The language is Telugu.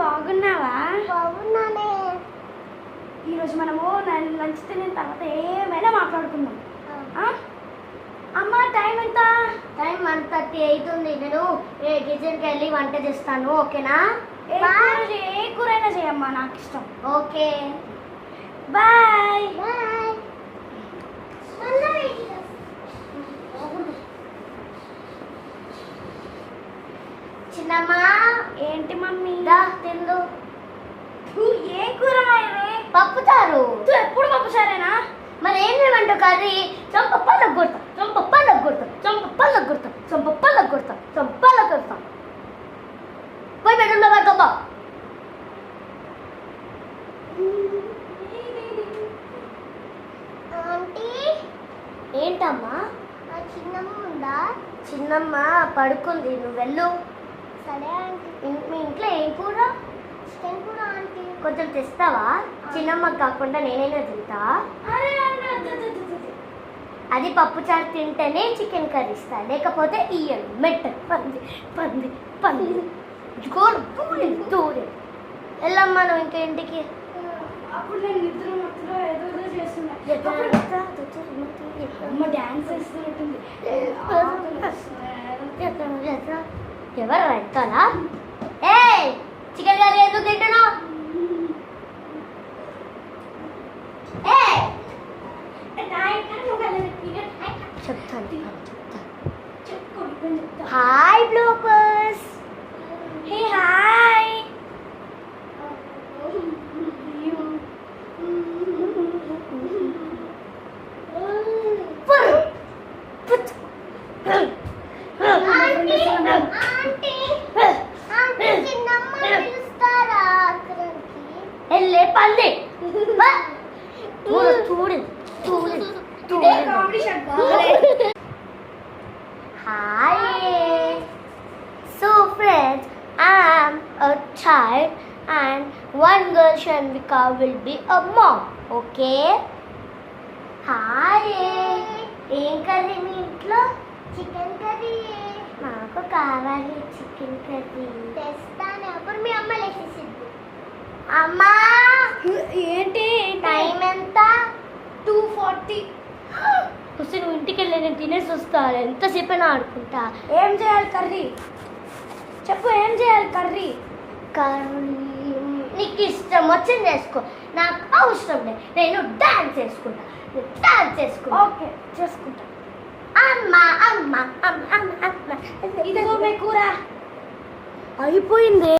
బాగున్నావా? బాగున్నానే. ఈరోజు మనము లంచ్ తిన్న తర్వాత ఏమైనా మాట్లాడుకుందాం. అమ్మ టైం ఎంత? టైం 1:30 అవుతుంది. నేను కిచెన్కి వెళ్ళి వంట చేస్తాను. ఓకేనా? ఏ కూరైనా చేయమ్మా, నాకు ఇష్టం. Okay bye bye. చిన్నమ్మా, ఏంటి మమ్మీ? దా తిందు. ఏ కూర పప్పుచారు. ఎప్పుడు పప్పు చారేనా? మరి ఏం చేయమంటావు? కర్రీ చంపప్పలకు కొడతా, చంపప్పలకు కొడతా, చంపప్పలకు కొడతా, చంపప్పలకు కొడతా, చంపలకు కొడతా. పోయి బెడ్రూమ్లో పడుకోపో. ఆంటీ, ఏంటమ్మా? చిన్నమ్మ ఉందా? చిన్నమ్మ పడుకుంది, నువ్వు వెళ్ళు. సరే ఆంటీ. మీ ఇంట్లో ఏం కూర? చికెన్ కూర ఆంటీ. కొంచెం తెస్తావా? చిన్నమ్మ కాకుండా నేనైనా తింటా. అది పప్పు చారు తింటేనే చికెన్ కర్రీ ఇస్తా, లేకపోతే ఇయ్యను. మెట్ట పంది పంది పంది దూరం వెళ్ళమ్మా నువ్వు ఇంకా ఇంటికి. అప్పుడు నేను నిద్ర మత్తులో ఏదో చేస్తున్నా. అమ్మ డాన్స్ చేస్తున్నట్టుంది. ఎవరు వెళ్తారా? ఏ చికెన్ కర్రీ ఎందుకు తింటున్నావు? చెప్తాను. Hi blockers. Hey hi. వెళ్ళే పంది చూడు చూడు. Hi. So friends, I am a child and one girl Shanvika will be a mom. Okay? Hi. ఏం కర్రీ మీ ఇంట్లో? Chicken curry. నాకు కావాలి చికెన్ కర్రీ. తెస్తాను. అప్పుడు మీ అమ్మ లేచేసింది. అమ్మా ఏంటి? టైం ఎంత? 2:40. వస్తే నువ్వు ఇంటికి వెళ్ళి నేను తినేసి వస్తా. ఎంతసేపైనా ఆడుకుంటా. ఏం చేయాలి కర్రీ? చెప్పు, ఏం చేయాలి కర్రీ? కర్రీ నీకు ఇష్టం వచ్చింది చేసుకో, నాకు అవసరం లేదు. నేను డాన్స్ చేసుకుంటా. ఓకే, చేసుకుంటా. అమ్మ అమ్మ అమ్మ అమ్మ. ఇదిగో మీ కూర. అయిపోయింది.